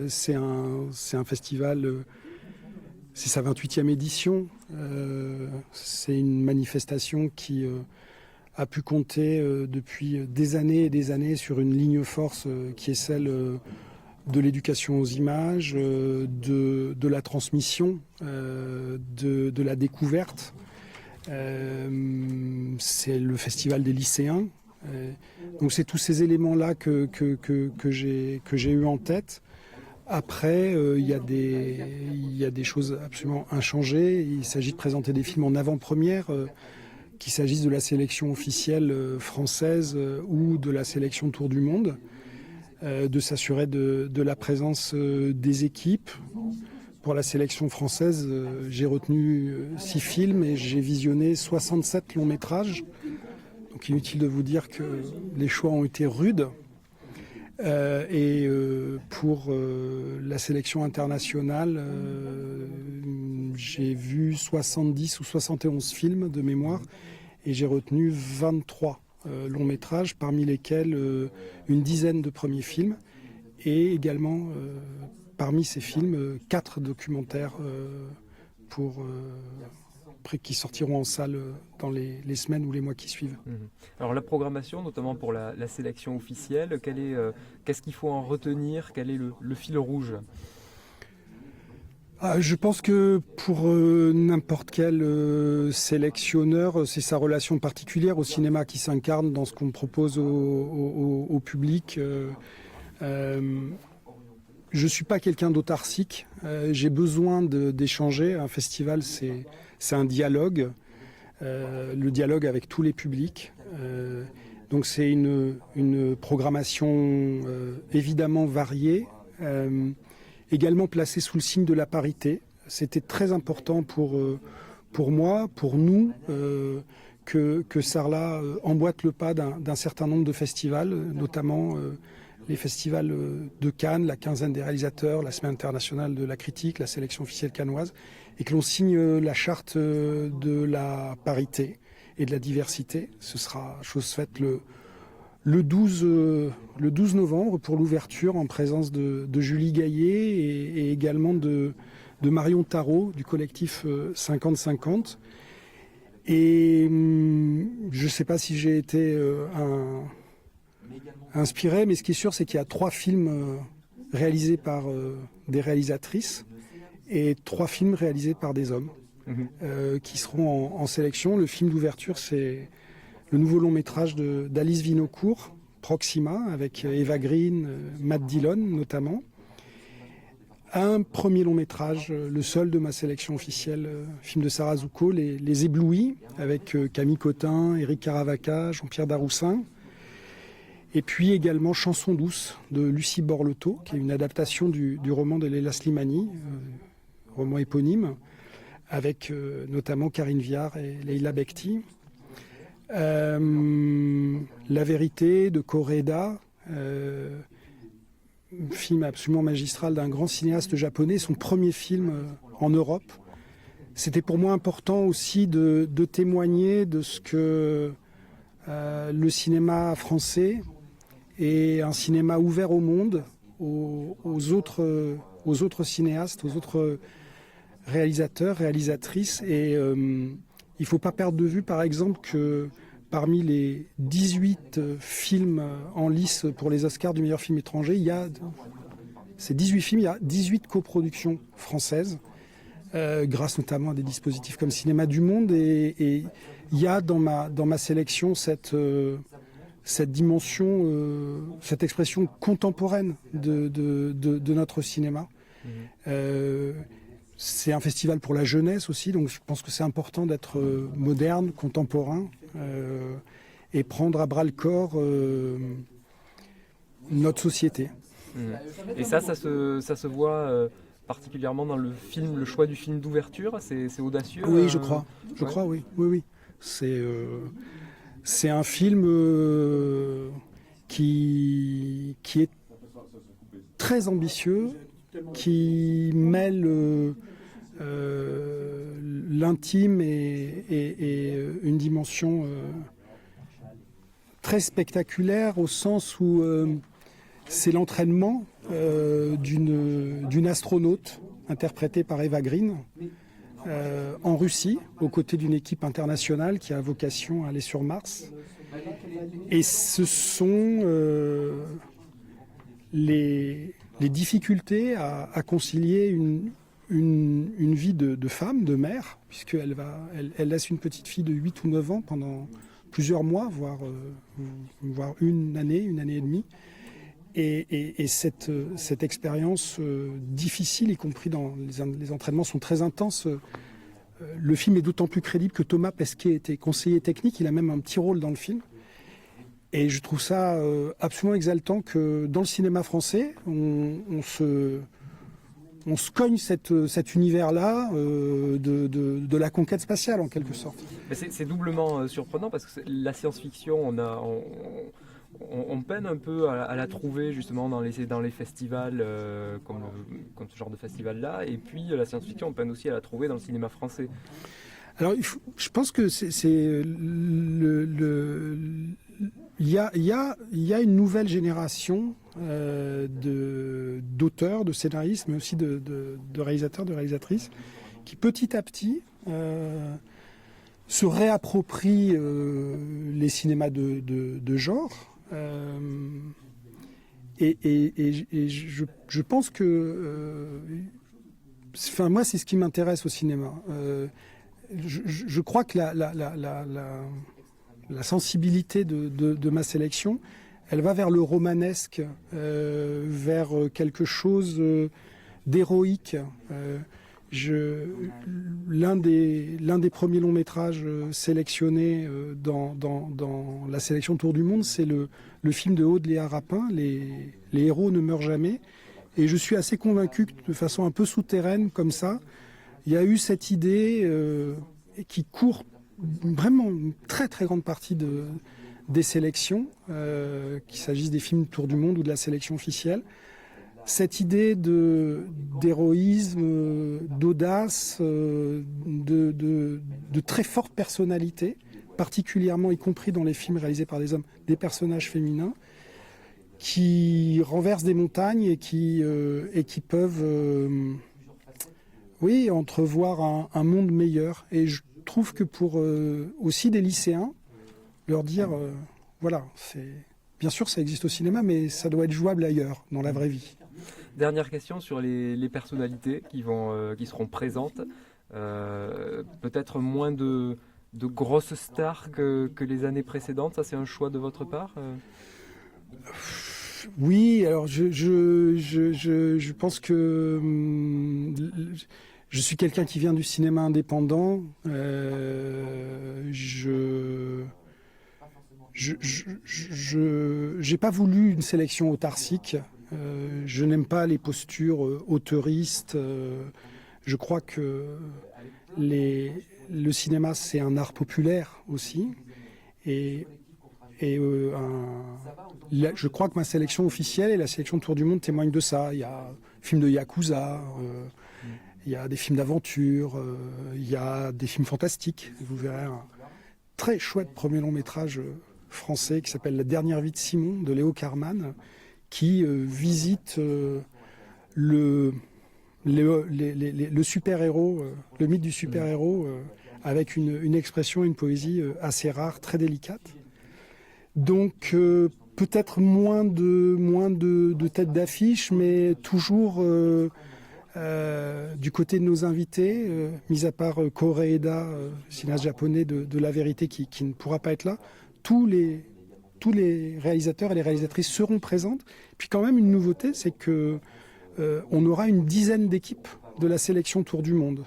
C'est un festival, c'est sa 28e édition. C'est une manifestation qui a pu compter depuis des années et des années sur une ligne force qui est celle de l'éducation aux images, de la transmission, de la découverte. C'est le festival des lycéens. Donc c'est tous ces éléments-là que j'ai eu en tête. Après, il y a des choses absolument inchangées. Il s'agit de présenter des films en avant-première, qu'il s'agisse de la sélection officielle française ou de la sélection Tour du Monde, de s'assurer de la présence des équipes. Pour la sélection française, j'ai retenu 6 films et j'ai visionné 67 longs métrages. Donc inutile de vous dire que les choix ont été rudes. Pour la sélection internationale, j'ai vu 70 ou 71 films de mémoire et j'ai retenu 23 longs métrages, parmi lesquels une dizaine de premiers films et également parmi ces films 4 documentaires qui sortiront en salle dans les semaines ou les mois qui suivent. Alors la programmation, notamment pour la sélection officielle, qu'est-ce qu'il faut en retenir? Quel est le fil rouge? Je pense que pour n'importe quel sélectionneur, c'est sa relation particulière au cinéma qui s'incarne dans ce qu'on propose au public. Je ne suis pas quelqu'un d'autarcique, j'ai besoin d'échanger. Un festival, c'est un dialogue, le dialogue avec tous les publics. Donc c'est une programmation évidemment variée, également placée sous le signe de la parité. C'était très important pour moi, pour nous, que Sarlat emboîte le pas d'un certain nombre de festivals, notamment les festivals de Cannes, la quinzaine des réalisateurs, la semaine internationale de la critique, la sélection officielle cannoise, et que l'on signe la charte de la parité et de la diversité. Ce sera chose faite le 12 novembre pour l'ouverture en présence de Julie Gaillet et également de Marion Tarot du collectif 50-50. Et je ne sais pas si j'ai été inspiré, mais ce qui est sûr, c'est qu'il y a 3 films réalisés par des réalisatrices et 3 films réalisés par des hommes qui seront en sélection. Le film d'ouverture, c'est le nouveau long métrage d'Alice Vinocourt, Proxima, avec Eva Green, Matt Dillon notamment. Un premier long métrage, le seul de ma sélection officielle, film de Sarah Zucco, Les Éblouis, avec Camille Cotin, Éric Caravaca, Jean-Pierre Daroussin. Et puis également Chanson douce de Lucie Borlotto, qui est une adaptation du roman de Leila Slimani, roman éponyme, avec notamment Karine Viard et Leila Bekti. La vérité de Koreeda, film absolument magistral d'un grand cinéaste japonais, son premier film en Europe. C'était pour moi important aussi de témoigner de ce que le cinéma français est un cinéma ouvert au monde, aux autres cinéastes, aux autres réalisateurs, réalisatrices. Et il ne faut pas perdre de vue, par exemple, que parmi les 18 films en lice pour les Oscars du meilleur film étranger, ces 18 films, il y a 18 coproductions françaises, grâce notamment à des dispositifs comme Cinéma du Monde. Et il y a dans ma sélection cette dimension, cette expression contemporaine de notre cinéma. C'est un festival pour la jeunesse aussi, donc je pense que c'est important d'être moderne, contemporain, et prendre à bras le corps notre société. Et ça se voit particulièrement dans le choix du film d'ouverture, c'est audacieux. Oui, je crois, oui. C'est un film qui est très ambitieux, qui mêle l'intime et une dimension très spectaculaire, au sens où c'est l'entraînement d'une astronaute interprétée par Eva Green en Russie, aux côtés d'une équipe internationale qui a vocation à aller sur Mars. Et ce sont les difficultés à concilier une vie de femme, de mère, puisqu'elle elle laisse une petite fille de 8 ou 9 ans pendant plusieurs mois, voire une année et demie. Et cette expérience difficile, y compris dans les entraînements, sont très intenses. Le film est d'autant plus crédible que Thomas Pesquet était conseiller technique. Il a même un petit rôle dans le film. Et je trouve ça absolument exaltant que dans le cinéma français, on se cogne cet univers-là de la conquête spatiale, en quelque sorte. C'est doublement surprenant parce que la science-fiction, on peine un peu à la trouver justement dans les festivals comme ce genre de festival-là. Et puis la science-fiction, on peine aussi à la trouver dans le cinéma français. Alors, je pense que il y a une nouvelle génération d'auteurs, de scénaristes, mais aussi de réalisateurs, de réalisatrices, qui petit à petit se réapproprient les cinémas de genre. Je pense que, moi, c'est ce qui m'intéresse au cinéma. Je crois que la sensibilité de ma sélection, elle va vers le romanesque, vers quelque chose d'héroïque. L'un des premiers longs métrages sélectionnés dans la sélection Tour du Monde, c'est le film de Aude Léa Rapin, les héros ne meurent jamais. Et je suis assez convaincu que de façon un peu souterraine comme ça, il y a eu cette idée qui court vraiment une très très grande partie des sélections, qu'il s'agisse des films Tour du Monde ou de la sélection officielle. Cette idée d'héroïsme, d'audace, de très forte personnalité, particulièrement y compris dans les films réalisés par des hommes, des personnages féminins, qui renversent des montagnes et qui peuvent entrevoir un monde meilleur. Et je trouve que pour aussi des lycéens, leur dire, voilà, bien sûr ça existe au cinéma, mais ça doit être jouable ailleurs, dans la vraie vie. Dernière question sur les personnalités qui seront présentes. Peut-être moins de grosses stars que les années précédentes. Ça, c'est un choix de votre part Oui, alors je pense que je suis quelqu'un qui vient du cinéma indépendant. J'ai pas voulu une sélection autarcique. Je n'aime pas les postures auteuristes. Je crois que le cinéma, c'est un art populaire aussi. Je crois que ma sélection officielle et la sélection Tour du Monde témoignent de ça. Il y a des films de Yakuza, il y a des films d'aventure, il y a des films fantastiques. Vous verrez un très chouette premier long métrage français qui s'appelle La dernière vie de Simon de Léo Carman, qui visite le super-héros, le mythe du super-héros, avec une expression, une poésie assez rare, très délicate. Donc peut-être moins de têtes d'affiche, mais toujours du côté de nos invités, mis à part Koreeda, cinéaste japonais de La Vérité qui ne pourra pas être là, tous les réalisateurs et les réalisatrices seront présentes. Puis quand même une nouveauté, c'est que on aura une dizaine d'équipes de la sélection Tour du Monde.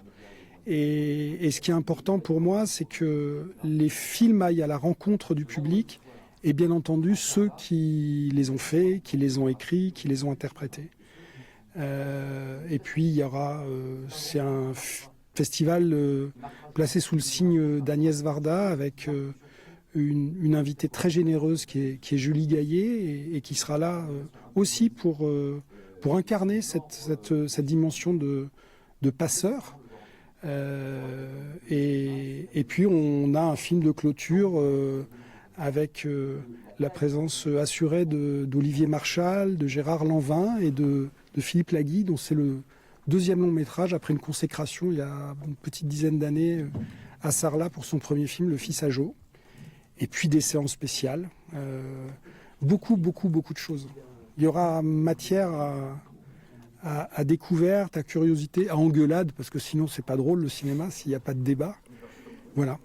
Et ce qui est important pour moi, c'est que les films aillent à la rencontre du public et bien entendu ceux qui les ont faits, qui les ont écrits, qui les ont interprétés. Et puis il y aura, c'est un festival placé sous le signe d'Agnès Varda avec une invitée très généreuse qui est Julie Gaillet et qui sera là aussi pour incarner cette dimension de passeur. Et puis on a un film de clôture avec la présence assurée d'Olivier Marchal, de Gérard Lanvin et de Philippe Lagui, dont c'est le deuxième long métrage après une consécration il y a une petite dizaine d'années à Sarlat pour son premier film, Le Fils à Jo. Et puis des séances spéciales. Beaucoup de choses. Il y aura matière à découverte, à curiosité, à engueulade, parce que sinon c'est pas drôle le cinéma s'il n'y a pas de débat. Voilà.